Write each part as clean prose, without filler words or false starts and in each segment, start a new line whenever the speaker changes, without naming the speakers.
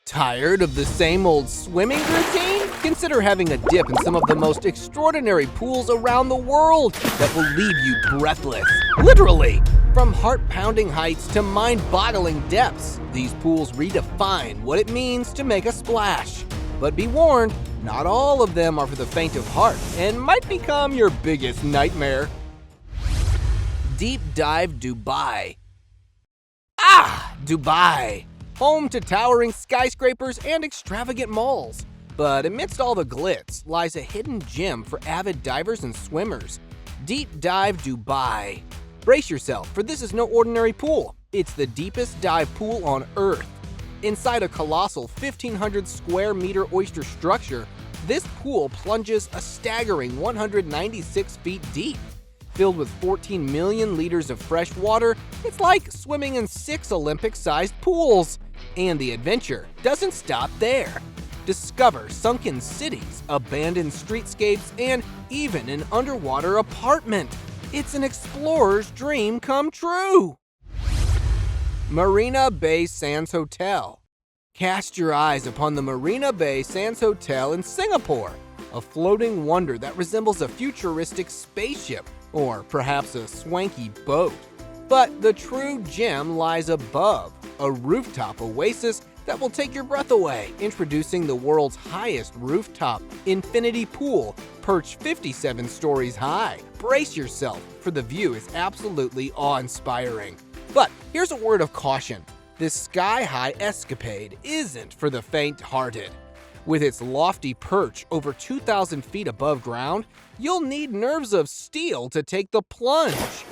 Tired of the same old swimming routine? Consider having a dip in some of the most extraordinary pools around the world that will leave you breathless. Literally! From heart-pounding heights to mind-boggling depths, these pools redefine what it means to make a splash. But be warned, not all of them are for the faint of heart and might become your biggest nightmare. Deep Dive Dubai. Dubai! Home to towering skyscrapers and extravagant malls. But amidst all the glitz lies a hidden gem for avid divers and swimmers. Deep Dive Dubai. Brace yourself, for this is no ordinary pool. It's the deepest dive pool on Earth. Inside a colossal 1,500 square meter oyster structure, this pool plunges a staggering 196 feet deep. Filled with 14 million liters of fresh water, it's like swimming in 6 Olympic-sized pools. And the adventure doesn't stop there. Discover sunken cities, abandoned streetscapes, and even an underwater apartment. It's an explorer's dream come true. Marina Bay Sands Hotel. Cast your eyes upon the Marina Bay Sands Hotel in Singapore, a floating wonder that resembles a futuristic spaceship, or perhaps a swanky boat. But the true gem lies above, a rooftop oasis that will take your breath away. Introducing the world's highest rooftop infinity pool, perched 57 stories high. Brace yourself, for the view is absolutely awe-inspiring. But here's a word of caution. This sky-high escapade isn't for the faint-hearted. With its lofty perch over 2,000 feet above ground, you'll need nerves of steel to take the plunge.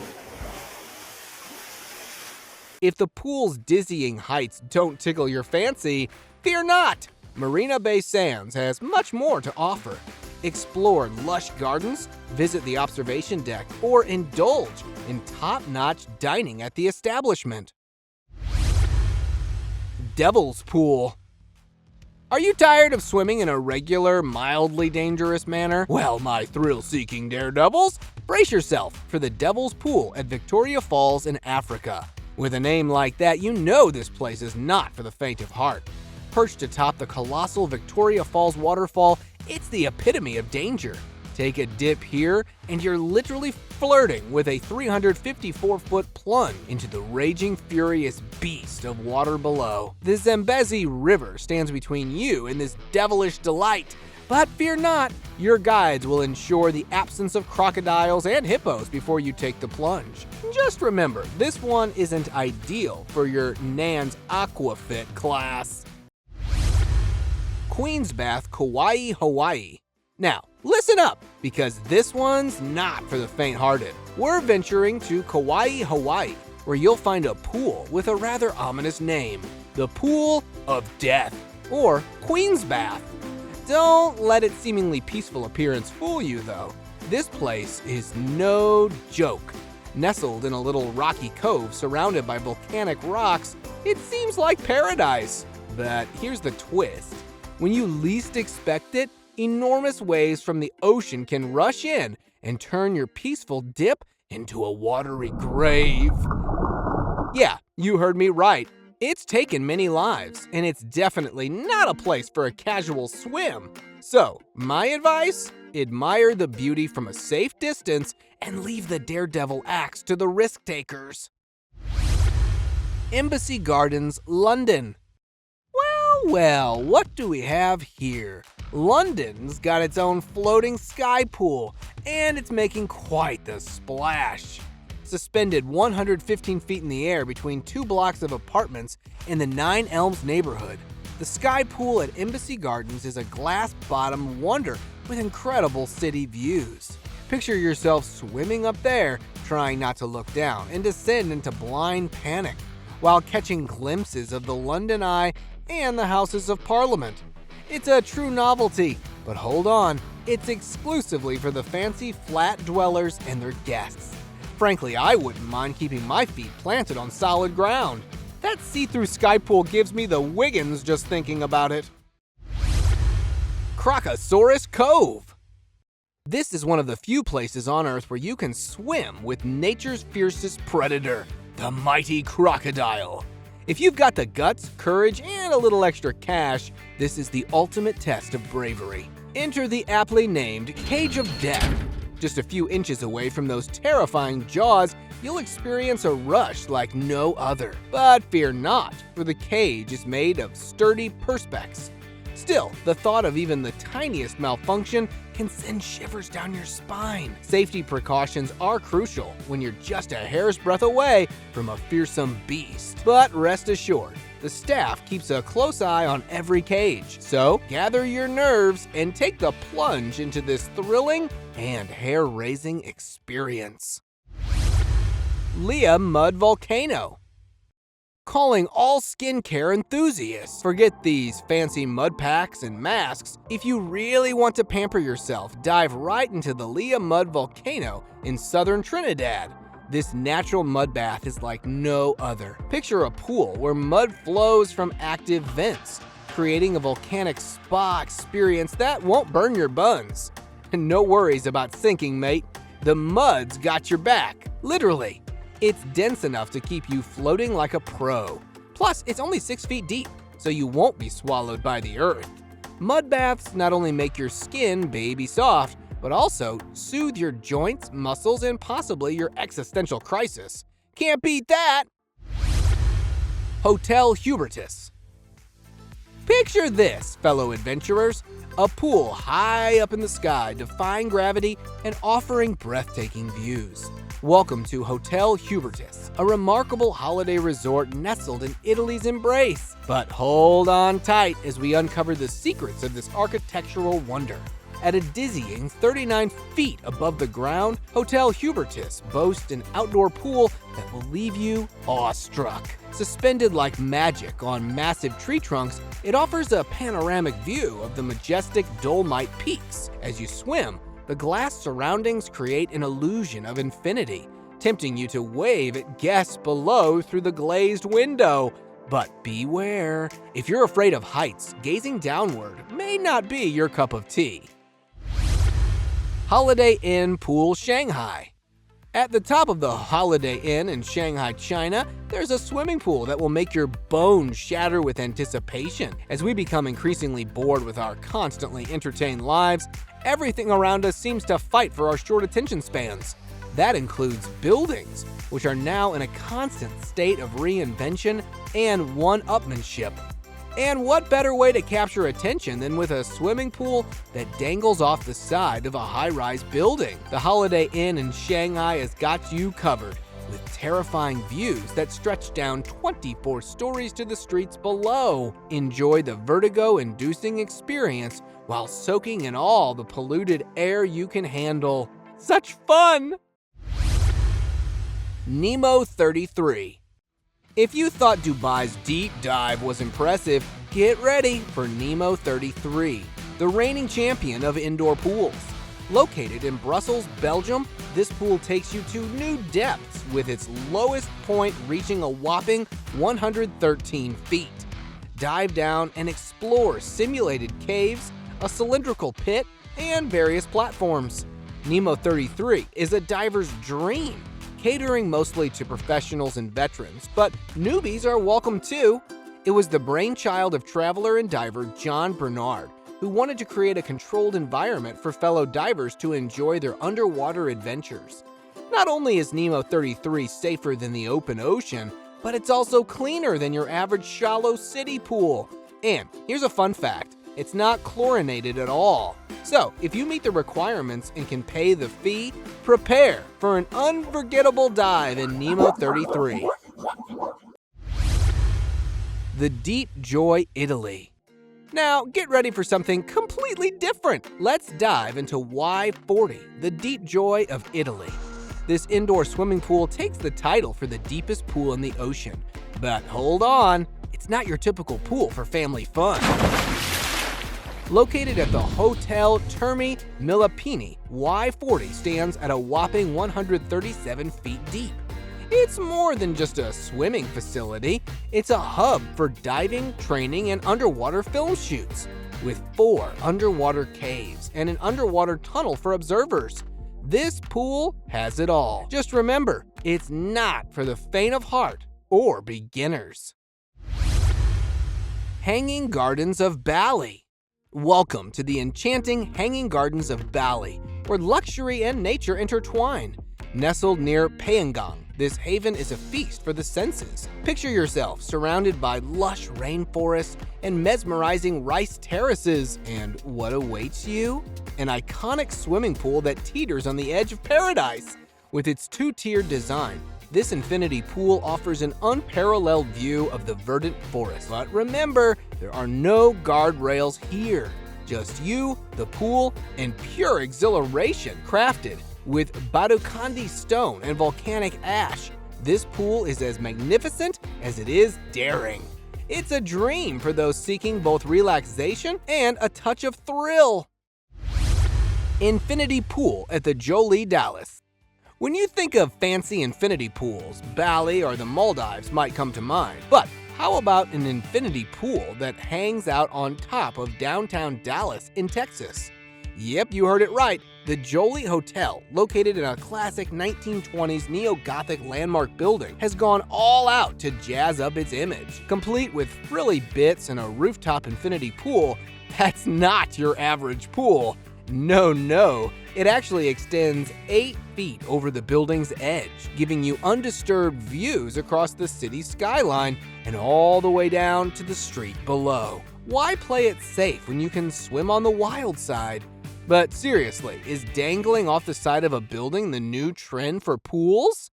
If the pool's dizzying heights don't tickle your fancy, fear not! Marina Bay Sands has much more to offer. Explore lush gardens, visit the observation deck, or indulge in top-notch dining at the establishment. Devil's Pool. Are you tired of swimming in a regular, mildly dangerous manner? Well, my thrill-seeking daredevils, brace yourself for the Devil's Pool at Victoria Falls in Africa. With a name like that, you know this place is not for the faint of heart. Perched atop the colossal Victoria Falls waterfall, it's the epitome of danger. Take a dip here, and you're literally flirting with a 354-foot plunge into the raging, furious beast of water below. The Zambezi River stands between you and this devilish delight. But fear not, your guides will ensure the absence of crocodiles and hippos before you take the plunge. Just remember, this one isn't ideal for your Nan's Aquafit class. Queen's Bath, Kauai, Hawaii. Now, listen up, because this one's not for the faint-hearted. We're venturing to Kauai, Hawaii, where you'll find a pool with a rather ominous name, the Pool of Death, or Queen's Bath. Don't let its seemingly peaceful appearance fool you, though. This place is no joke. Nestled in a little rocky cove surrounded by volcanic rocks, it seems like paradise. But here's the twist. When you least expect it, enormous waves from the ocean can rush in and turn your peaceful dip into a watery grave. Yeah, you heard me right. It's taken many lives, and it's definitely not a place for a casual swim. So, my advice? Admire the beauty from a safe distance and leave the daredevil acts to the risk takers. Embassy Gardens, London. Well, what do we have here? London's got its own floating sky pool, and it's making quite the splash. Suspended 115 feet in the air between 2 blocks of apartments in the Nine Elms neighborhood, the sky pool at Embassy Gardens is a glass-bottom wonder with incredible city views. Picture yourself swimming up there, trying not to look down and descend into blind panic, while catching glimpses of the London Eye and the Houses of Parliament. It's a true novelty, but hold on, it's exclusively for the fancy flat dwellers and their guests. Frankly, I wouldn't mind keeping my feet planted on solid ground. That see-through sky pool gives me the Wiggins just thinking about it. CROCOSAURUS Cove. This is one of the few places on Earth where you can swim with nature's fiercest predator, the mighty crocodile. If you've got the guts, courage, and a little extra cash, this is the ultimate test of bravery. Enter the aptly named Cage of Death. Just a few inches away from those terrifying jaws, you'll experience a rush like no other. But fear not, for the cage is made of sturdy perspex. Still, the thought of even the tiniest malfunction can send shivers down your spine. Safety precautions are crucial when you're just a hair's breadth away from a fearsome beast. But rest assured, the staff keeps a close eye on every cage. So gather your nerves and take the plunge into this thrilling and hair-raising experience. Liam Mud Volcano. Calling all skincare enthusiasts. Forget these fancy mud packs and masks. If you really want to pamper yourself, dive right into the Liam Mud Volcano in southern Trinidad. This natural mud bath is like no other. Picture a pool where mud flows from active vents, creating a volcanic spa experience that won't burn your buns. And no worries about sinking, mate. The mud's got your back, literally. It's dense enough to keep you floating like a pro. Plus, it's only 6 feet deep, so you won't be swallowed by the earth. Mud baths not only make your skin baby soft, but also soothe your joints, muscles, and possibly your existential crisis. Can't beat that! Hotel Hubertus. Picture this, fellow adventurers. A pool high up in the sky, defying gravity and offering breathtaking views. Welcome to Hotel Hubertus, a remarkable holiday resort nestled in Italy's embrace. But hold on tight as we uncover the secrets of this architectural wonder. At a dizzying 39 feet above the ground, Hotel Hubertus boasts an outdoor pool that will leave you awestruck. Suspended like magic on massive tree trunks, it offers a panoramic view of the majestic Dolomite peaks. As you swim, the glass surroundings create an illusion of infinity, tempting you to wave at guests below through the glazed window. But beware, if you're afraid of heights, gazing downward may not be your cup of tea. Holiday Inn Pool Shanghai. At the top of the Holiday Inn in Shanghai, China, there's a swimming pool that will make your bones shatter with anticipation. As we become increasingly bored with our constantly entertained lives, everything around us seems to fight for our short attention spans. That includes buildings, which are now in a constant state of reinvention and one-upmanship. And what better way to capture attention than with a swimming pool that dangles off the side of a high-rise building? The Holiday Inn in Shanghai has got you covered, with terrifying views that stretch down 24 stories to the streets below. Enjoy the vertigo-inducing experience while soaking in all the polluted air you can handle. Such fun! NEMO 33. If you thought Dubai's deep dive was impressive, get ready for NEMO 33, the reigning champion of indoor pools. Located in Brussels, Belgium, this pool takes you to new depths with its lowest point reaching a whopping 113 feet. Dive down and explore simulated caves, a cylindrical pit, and various platforms. NEMO 33 is a diver's dream, catering mostly to professionals and veterans, but newbies are welcome too. It was the brainchild of traveler and diver John Bernard, who wanted to create a controlled environment for fellow divers to enjoy their underwater adventures. Not only is NEMO 33 safer than the open ocean, but it's also cleaner than your average shallow city pool. And here's a fun fact, it's not chlorinated at all. So, if you meet the requirements and can pay the fee, prepare for an unforgettable dive in NEMO 33. The Deep Joy, Italy. Now, get ready for something completely different. Let's dive into Y40, the Deep Joy of Italy. This indoor swimming pool takes the title for the deepest pool in the ocean. But hold on, it's not your typical pool for family fun. Located at the Hotel Termi Millepini, Y40 stands at a whopping 137 feet deep. It's more than just a swimming facility, it's a hub for diving, training, and underwater film shoots, with 4 underwater caves and an underwater tunnel for observers. This pool has it all. Just remember, it's not for the faint of heart or beginners. Hanging Gardens of Bali. Welcome to the enchanting Hanging Gardens of Bali, where luxury and nature intertwine. Nestled near Phangan, this haven is a feast for the senses. Picture yourself surrounded by lush rainforests and mesmerizing rice terraces, and what awaits you? An iconic swimming pool that teeters on the edge of paradise. With its two-tiered design, this infinity pool offers an unparalleled view of the verdant forest. But remember, there are no guardrails here. Just you, the pool, and pure exhilaration. Crafted with Badukandi stone and volcanic ash, this pool is as magnificent as it is daring. It's a dream for those seeking both relaxation and a touch of thrill. Infinity Pool at the JOULE, Dallas. When you think of fancy infinity pools, Bali or the Maldives might come to mind. But how about an infinity pool that hangs out on top of downtown Dallas in Texas? Yep, you heard it right. The JOULE Hotel, located in a classic 1920s neo-Gothic landmark building, has gone all out to jazz up its image. Complete with frilly bits and a rooftop infinity pool, that's not your average pool. No, it actually extends 8 feet over the building's edge, giving you undisturbed views across the city skyline and all the way down to the street below. Why play it safe when you can swim on the wild side? But seriously, is dangling off the side of a building the new trend for pools?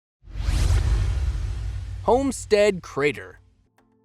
Homestead Crater.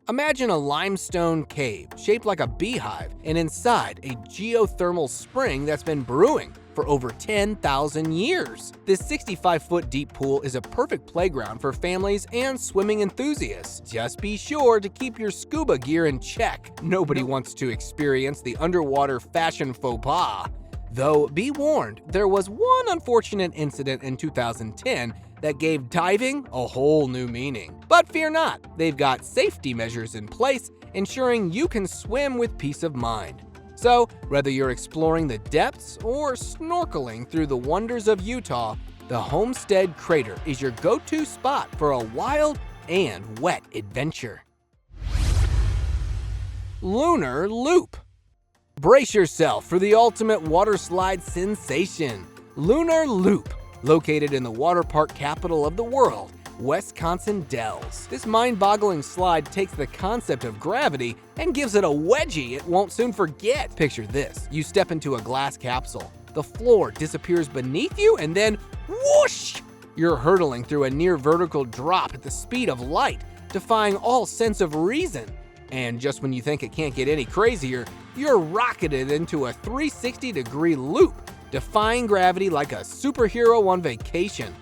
Imagine a limestone cave shaped like a beehive, and inside a geothermal spring that's been brewing for over 10,000 years. This 65-foot deep pool is a perfect playground for families and swimming enthusiasts. Just be sure to keep your scuba gear in check. Nobody wants to experience the underwater fashion faux pas. Though, be warned, there was one unfortunate incident in 2010 that gave diving a whole new meaning. But fear not, they've got safety measures in place, ensuring you can swim with peace of mind. So, whether you're exploring the depths or snorkeling through the wonders of Utah, the Homestead Crater is your go-to spot for a wild and wet adventure. Lunar Loop. Brace yourself for the ultimate water slide sensation, Lunar Loop. Located in the water park capital of the world, Wisconsin Dells. This mind-boggling slide takes the concept of gravity and gives it a wedgie it won't soon forget. Picture this, you step into a glass capsule, the floor disappears beneath you, and then whoosh! You're hurtling through a near vertical drop at the speed of light, defying all sense of reason. And just when you think it can't get any crazier, you're rocketed into a 360-degree loop, defying gravity like a superhero on vacation.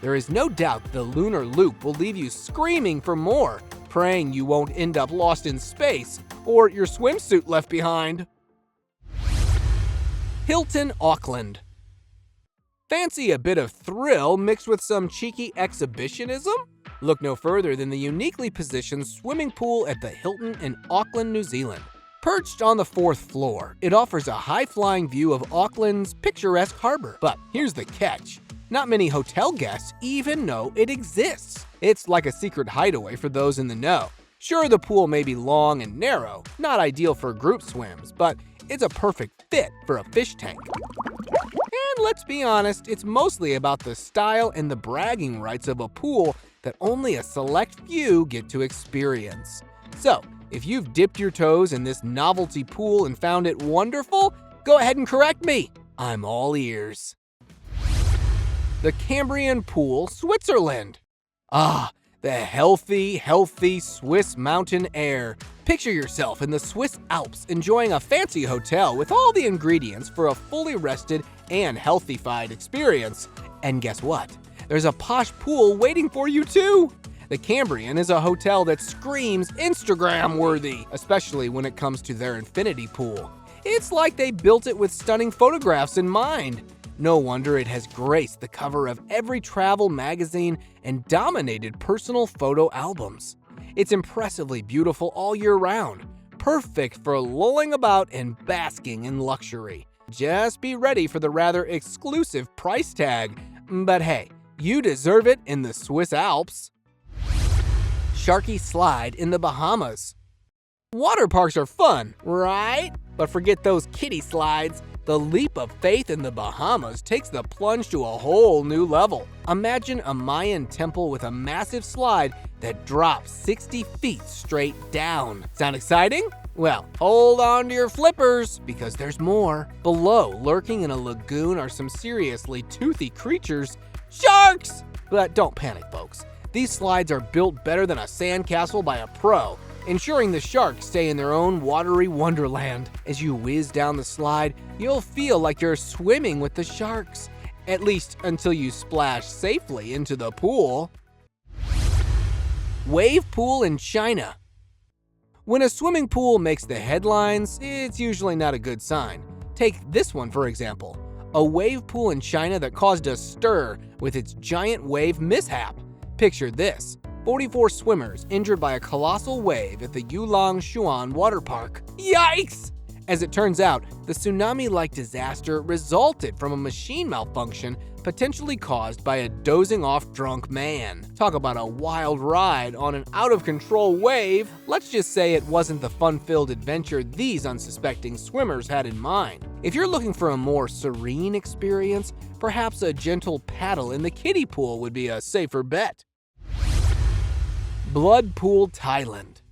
There is no doubt the Lunar Loop will leave you screaming for more, praying you won't end up lost in space or your swimsuit left behind. HILTON, AUCKLAND. Fancy a bit of thrill mixed with some cheeky exhibitionism? Look no further than the uniquely positioned swimming pool at the Hilton in Auckland, New Zealand. Perched on the 4th floor, it offers a high-flying view of Auckland's picturesque harbor. But here's the catch. Not many hotel guests even know it exists. It's like a secret hideaway for those in the know. Sure, the pool may be long and narrow, not ideal for group swims, but it's a perfect fit for a fish tank. And let's be honest, it's mostly about the style and the bragging rights of a pool that only a select few get to experience. So, if you've dipped your toes in this novelty pool and found it wonderful, go ahead and correct me. I'm all ears. The Cambrian Pool, Switzerland. Ah, the healthy Swiss mountain air. Picture yourself in the Swiss Alps enjoying a fancy hotel with all the ingredients for a fully rested and healthified experience. And guess what? There's a posh pool waiting for you too. The Cambrian is a hotel that screams Instagram-worthy, especially when it comes to their infinity pool. It's like they built it with stunning photographs in mind. No wonder it has graced the cover of every travel magazine and dominated personal photo albums. It's impressively beautiful all year round, perfect for lolling about and basking in luxury. Just be ready for the rather exclusive price tag, but hey, you deserve it in the Swiss Alps. Sharky Slide in the Bahamas. Water parks are fun, right? But forget those kiddie slides. The leap of faith in the Bahamas takes the plunge to a whole new level. Imagine a Mayan temple with a massive slide that drops 60 feet straight down. Sound exciting? Well, hold on to your flippers, because there's more. Below, lurking in a lagoon, are some seriously toothy creatures, sharks! But don't panic, folks. These slides are built better than a sandcastle by a pro, ensuring the sharks stay in their own watery wonderland. As you whiz down the slide, you'll feel like you're swimming with the sharks. At least until you splash safely into the pool. Wave pool in China. When a swimming pool makes the headlines, it's usually not a good sign. Take this one, for example. A wave pool in China that caused a stir with its giant wave mishap. Picture this. 44 swimmers injured by a colossal wave at the Yulang water park. Yikes! As it turns out, the tsunami-like disaster resulted from a machine malfunction potentially caused by a dozing off drunk man. Talk about a wild ride on an out-of-control wave. Let's just say it wasn't the fun-filled adventure these unsuspecting swimmers had in mind. If you're looking for a more serene experience, perhaps a gentle paddle in the kiddie pool would be a safer bet. BLOODPOOL, Thailand.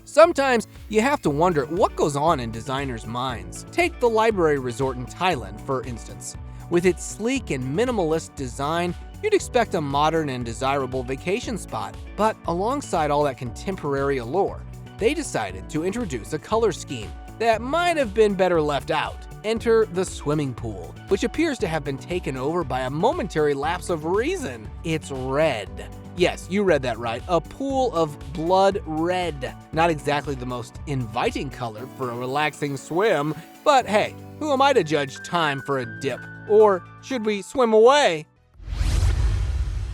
Sometimes you have to wonder what goes on in designers' minds. Take the library resort in Thailand, for instance. With its sleek and minimalist design, you'd expect a modern and desirable vacation spot. But alongside all that contemporary allure, they decided to introduce a color scheme that might have been better left out. Enter the swimming pool, which appears to have been taken over by a momentary lapse of reason. It's red. Yes, you read that right. A pool of blood red. Not exactly the most inviting color for a relaxing swim, but hey, who am I to judge time for a dip? Or should we swim away?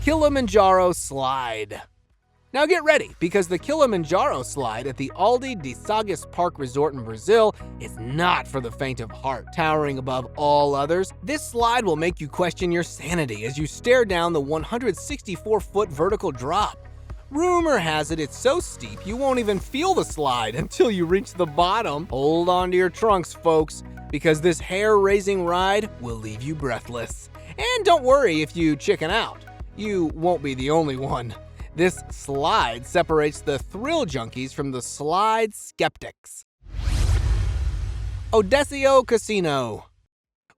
Kilimanjaro slide. Now get ready, because the Kilimanjaro slide at the Alde de Sagas Park Resort in Brazil is not for the faint of heart. Towering above all others, this slide will make you question your sanity as you stare down the 164-foot vertical drop. Rumor has it it's so steep you won't even feel the slide until you reach the bottom. Hold on to your trunks, folks, because this hair-raising ride will leave you breathless. And don't worry if you chicken out. You won't be the only one. This slide separates the thrill junkies from the slide skeptics. ODISEO Casino.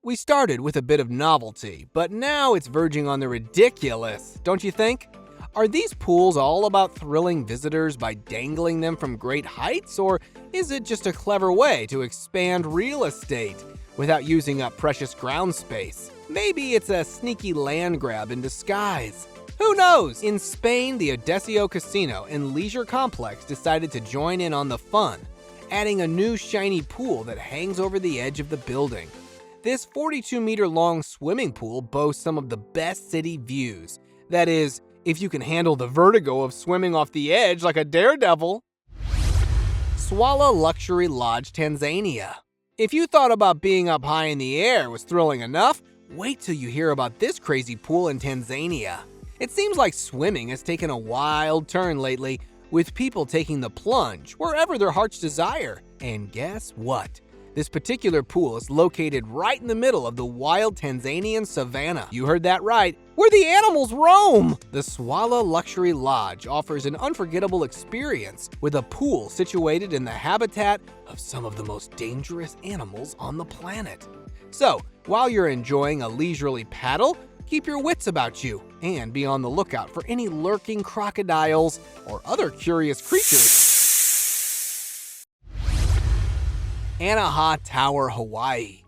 We started with a bit of novelty, but now it's verging on the ridiculous, don't you think? Are these pools all about thrilling visitors by dangling them from great heights, or is it just a clever way to expand real estate without using up precious ground space? Maybe it's a sneaky land grab in disguise. Who knows? In Spain, the ODISEO Casino and Leisure Complex decided to join in on the fun, adding a new shiny pool that hangs over the edge of the building. This 42-meter-long swimming pool boasts some of the best city views. That is, if you can handle the vertigo of swimming off the edge like a daredevil. SWALLA Luxury Lodge, Tanzania. If you thought about being up high in the air was thrilling enough, wait till you hear about this crazy pool in Tanzania. It seems like swimming has taken a wild turn lately, with people taking the plunge wherever their hearts desire. And guess what? This particular pool is located right in the middle of the wild Tanzanian savanna. You heard that right, where the animals roam! The SWALLA Luxury Lodge offers an unforgettable experience with a pool situated in the habitat of some of the most dangerous animals on the planet. So, while you're enjoying a leisurely paddle, keep your wits about you and be on the lookout for any lurking crocodiles or other curious creatures. ANAHA Tower, Hawaii.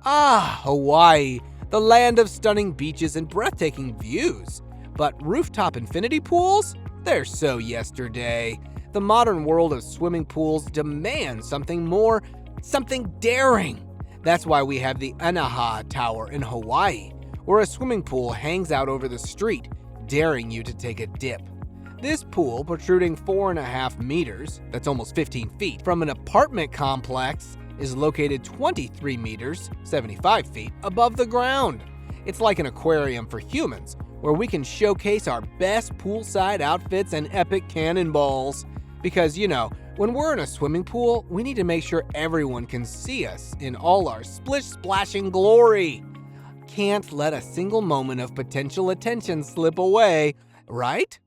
Ah, Hawaii, the land of stunning beaches and breathtaking views. But rooftop infinity pools? They're so yesterday. The modern world of swimming pools demands something more, something daring. That's why we have the ANAHA Tower in Hawaii, where a swimming pool hangs out over the street, daring you to take a dip. This pool, protruding 4.5 meters, that's almost 15 feet, from an apartment complex, is located 23 meters, 75 feet, above the ground. It's like an aquarium for humans, where we can showcase our best poolside outfits and epic cannonballs. Because, you know, When we're in a swimming pool, we need to make sure everyone can see us in all our splish-splashing glory. Can't let a single moment of potential attention slip away, right?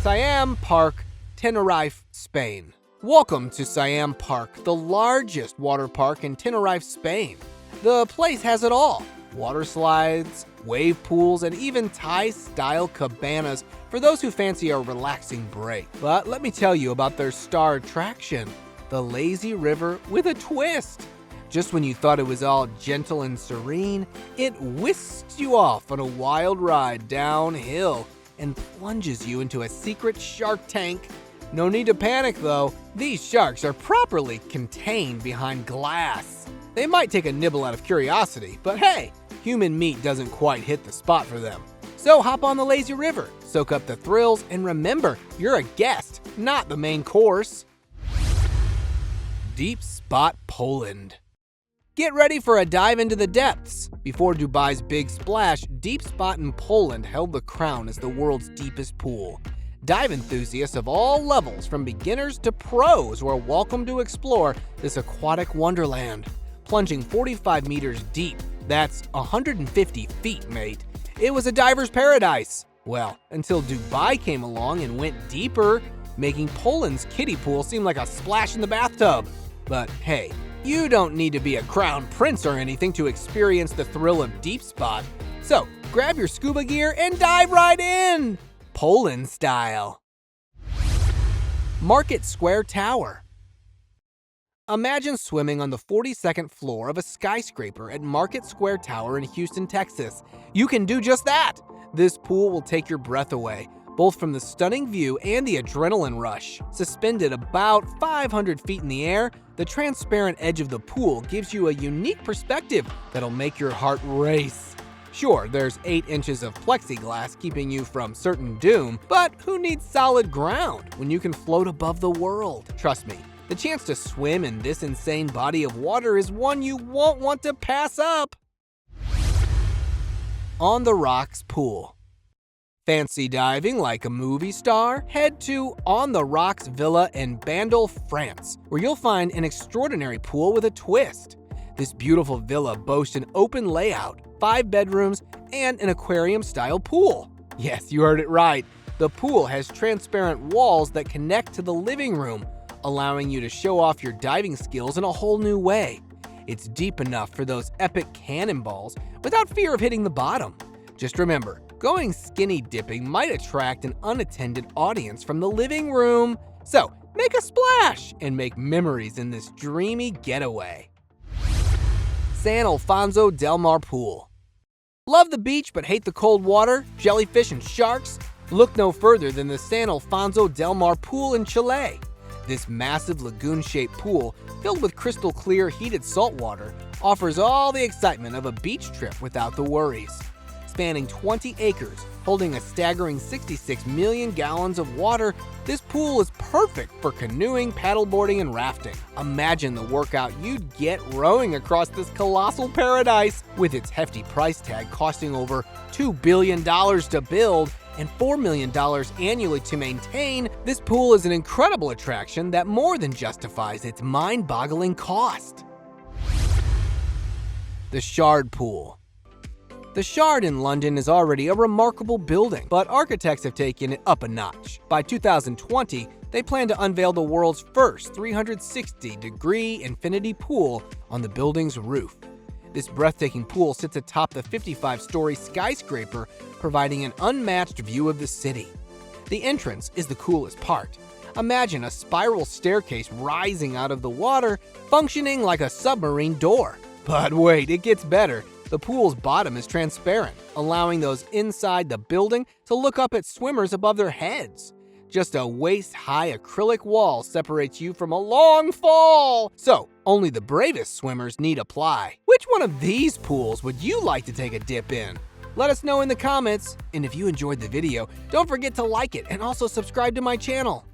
SIAM Park, Tenerife, Spain. Welcome to SIAM Park, the largest water park in Tenerife, Spain. The place has it all: water slides, wave pools, and even Thai-style cabanas for those who fancy a relaxing break. But let me tell you about their star attraction, the lazy river with a twist. Just when you thought it was all gentle and serene, it whisks you off on a wild ride downhill and plunges you into a secret shark tank. No need to panic though, these sharks are properly contained behind glass. They might take a nibble out of curiosity, but hey, human meat doesn't quite hit the spot for them. So hop on the lazy river, soak up the thrills, and remember, you're a guest, not the main course. DEEPSPOT, Poland. Get ready for a dive into the depths. Before Dubai's big splash, DEEPSPOT in Poland held the crown as the world's deepest pool. Dive enthusiasts of all levels, from beginners to pros, were welcome to explore this aquatic wonderland. Plunging 45 meters deep, that's 150 feet, mate. It was a diver's paradise. Well, until Dubai came along and went deeper, making Poland's kiddie pool seem like a splash in the bathtub. But hey, you don't need to be a crown prince or anything to experience the thrill of DEEPSPOT. So grab your scuba gear and dive right in, Poland style. Market Square Tower. Imagine swimming on the 42nd floor of a skyscraper at Market Square Tower in Houston, Texas. You can do just that. This pool will take your breath away, both from the stunning view and the adrenaline rush. Suspended about 500 feet in the air, the transparent edge of the pool gives you a unique perspective that'll make your heart race. Sure, there's 8 inches of plexiglass keeping you from certain doom, but who needs solid ground when you can float above the world? Trust me, the chance to swim in this insane body of water is one you won't want to pass up. On the Rocks Pool. Fancy diving like a movie star? Head to On the Rocks Villa in Bandol, France, where you'll find an extraordinary pool with a twist. This beautiful villa boasts an open layout, 5 bedrooms, and an aquarium-style pool. Yes, you heard it right. The pool has transparent walls that connect to the living room, allowing you to show off your diving skills in a whole new way. It's deep enough for those epic cannonballs without fear of hitting the bottom. Just remember, going skinny dipping might attract an unattended audience from the living room. So make a splash and make memories in this dreamy getaway. San Alfonso Del Mar Pool. Love the beach but hate the cold water, jellyfish, and sharks? Look no further than the San Alfonso Del Mar Pool in Chile. This massive lagoon-shaped pool, filled with crystal clear heated salt water, offers all the excitement of a beach trip without the worries. Spanning 20 acres, holding a staggering 66 million gallons of water, this pool is perfect for canoeing, paddleboarding, and rafting. Imagine the workout you'd get rowing across this colossal paradise. With its hefty price tag costing over $2 billion to build and $4 million annually to maintain, this pool is an incredible attraction that more than justifies its mind-boggling cost. The Shard Pool. The Shard in London is already a remarkable building, but architects have taken it up a notch. By 2020, they plan to unveil the world's first 360-degree infinity pool on the building's roof. This breathtaking pool sits atop the 55-story skyscraper, providing an unmatched view of the city. The entrance is the coolest part. Imagine a spiral staircase rising out of the water, functioning like a submarine door. But wait, it gets better. The pool's bottom is transparent, allowing those inside the building to look up at swimmers above their heads. Just a waist-high acrylic wall separates you from a long fall, so only the bravest swimmers need apply. Which one of these pools would you like to take a dip in? Let us know in the comments, and if you enjoyed the video, don't forget to like it and also subscribe to my channel.